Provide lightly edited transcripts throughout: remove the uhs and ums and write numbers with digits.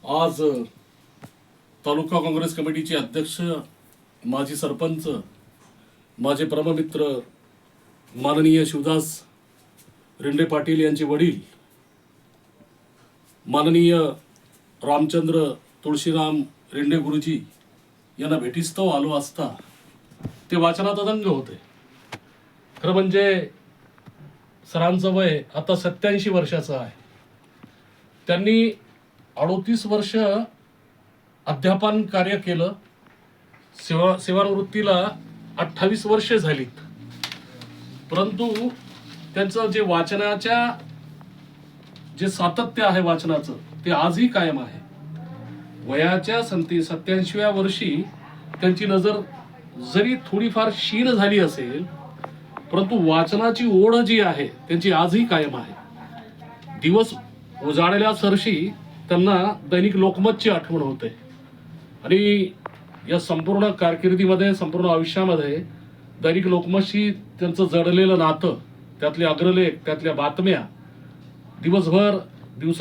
आज तालुका काँग्रेस कमिटीचे अध्यक्ष, माजी सरपंच, माझे परममित्र माननीय शिवदास रेंडे पाटील यांचे वडील माननीय रामचंद्र तुळशीराम रेंडे गुरुजी यांना भेटीस्तव आलो असता ते वाचनात अदंग होते. खरं म्हणजे सरांचं वय आता 87 वर्षाचं आहे. त्यांनी 38 वर्ष अध्यापन कार्य केलं. सेवानिवृत्तीला 28 वर्षे झालीत. परंतु त्यांचं जे वाचनाच्या जे सातत्य आहे वाचनाचं ते आजही कायम आहे. वयाच्या 87व्या वर्षी त्यांची नजर जरी थोडीफार क्षीण झाली असेल, परंतु वाचनाची ओढ जी आहे त्यांची आजही कायम आहे. दिवस उजाडल्या सरशी त्यांना दैनिक लोकमतची आठवण होते आणि या संपूर्ण कारकिर्दीमध्ये, संपूर्ण आयुष्यामध्ये दैनिक लोकमतशी त्यांचं जडलेलं नातं, त्यातले अग्रलेख, त्यातल्या बातम्या, दिवसभर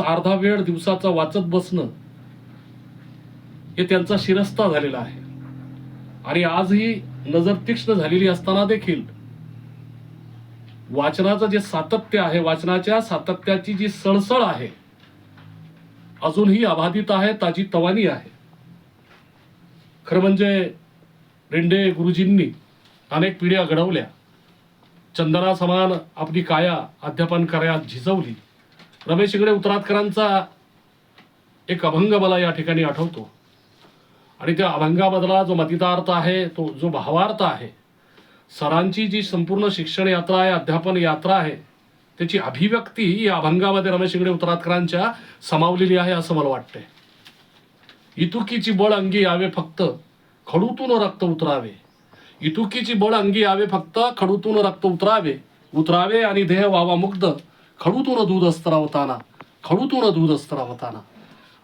अर्धा वेळ दिवसाचा वाचत बसणं हे त्यांचा शिरस्ता झालेला आहे. आणि आजही नजर तीक्ष्ण झालेली असताना देखील वाचनाचं जे सातत्य आहे, वाचनाच्या सातत्याची जी सळसळ आहे अजूनही अबाधित आहे, ताजी तवानी आहे. खरं म्हणजे रेंडे गुरुजींनी अनेक पिढ्या घडवल्या. चंदना समान आपली काया अध्यापन कार्यात झिजवली. रमेश इंगळे उतरातकरांचा एक अभंग मला या ठिकाणी आठवतो आणि त्या अभंगामधला जो मतितार्थ आहे, तो जो भावार्थ आहे, सरांची जी संपूर्ण शिक्षण यात्रा आहे, अध्यापन यात्रा आहे, त्याची अभिव्यक्ती या अभंगामध्ये रमेश इंगळे उतरातकरांच्या समावलेली आहे असं मला वाटतंय. इतुकीची बळ अंगी यावे फक्त खडूतून रक्त उतरावे. इतुकीची बळ अंगी यावे फक्त खडूतून रक्त उतरावे आणि देह व्हावा मुग्ध खडूतून दूध स्त्रावताना, खडूतून दूध स्त्रावताना.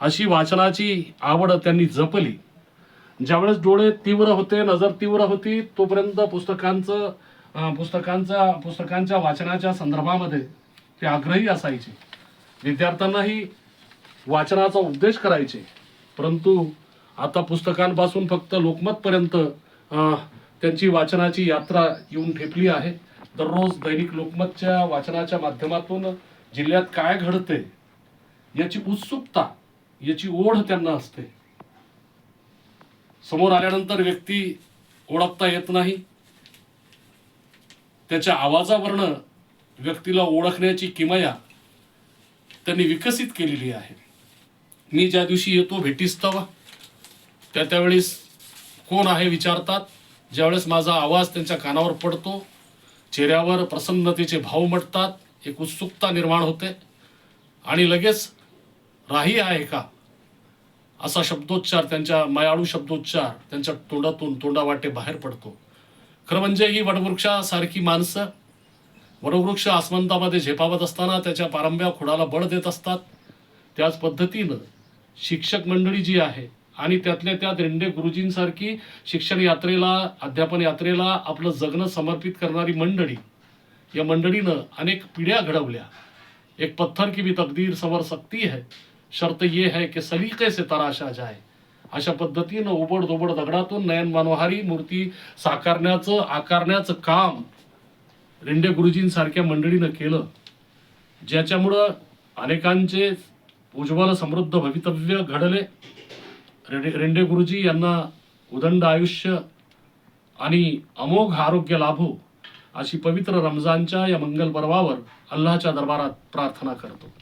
अशी वाचनाची आवड त्यांनी जपली. ज्यावेळेस डोळे तीव्र होते, नजर तीव्र होती, तोपर्यंत पुस्तकांच्या वाचनाच्या संदर्भामध्ये ते आग्रही असायचे. विद्यार्थ्यांनाही वाचनाचा उपदेश करायचे. परंतु आता पुस्तकांपासून फक्त लोकमतपर्यंत त्यांची वाचनाची यात्रा येऊन ठेपली आहे. दररोज दैनिक लोकमतच्या वाचनाच्या माध्यमातून जिल्ह्यात काय घडते याची उत्सुकता, याची ओढ त्यांना असते. समोर आल्यानंतर व्यक्ती ओळखता येत नाही. त्याच्या आवाजावरनं व्यक्तीला ओळखण्याची किमया त्यांनी विकसित केलेली आहे. मी ज्या दिवशी येतो भेटीस्तव, त्यावेळेस कोण आहे विचारतात. ज्यावेळेस माझा आवाज त्यांच्या कानावर पडतो, चेहऱ्यावर प्रसन्नतेचे भाव उमटतात, एक उत्सुकता निर्माण होते आणि लगेच राही आहे का असा शब्दोच्चार, त्यांच्या मायाळू शब्दोच्चार त्यांच्या तोंडावाटे बाहेर पडतो. खरं म्हणजे ही वटवृक्षासारखी माणसं, वटवृक्ष आसमंतामध्ये झेपावत असताना त्याच्या पारंब्या खोडाला बळ देत असतात. त्याच पद्धतीनं शिक्षक मंडळी जी आहे आणि त्यातल्या त्यात रेंडे गुरुजींसारखी शिक्षण यात्रेला, अध्यापन यात्रेला आपलं जगणं समर्पित करणारी मंडळी, या मंडळीनं अनेक पिढ्या घडवल्या. एक पत्थर की भी तकदीर संवर सकती है, शर्त ये है कि सलीके से तराशा जाए. अशा पद्धतीनं ओबड दोबड दगडातून नयन मनोहारी मूर्ती आकारण्याचं काम रेंडे गुरुजींसारख्या मंडळीनं केलं. ज्याच्यामुळं अनेकांचे उज्ज्वल समृद्ध भवितव्य घडले. रेंडे गुरुजी यांना उदंड आयुष्य आणि अमोघ आरोग्य लाभो अशी पवित्र रमजानच्या या मंगल पर्वावर अल्लाहच्या दरबारात प्रार्थना करतो.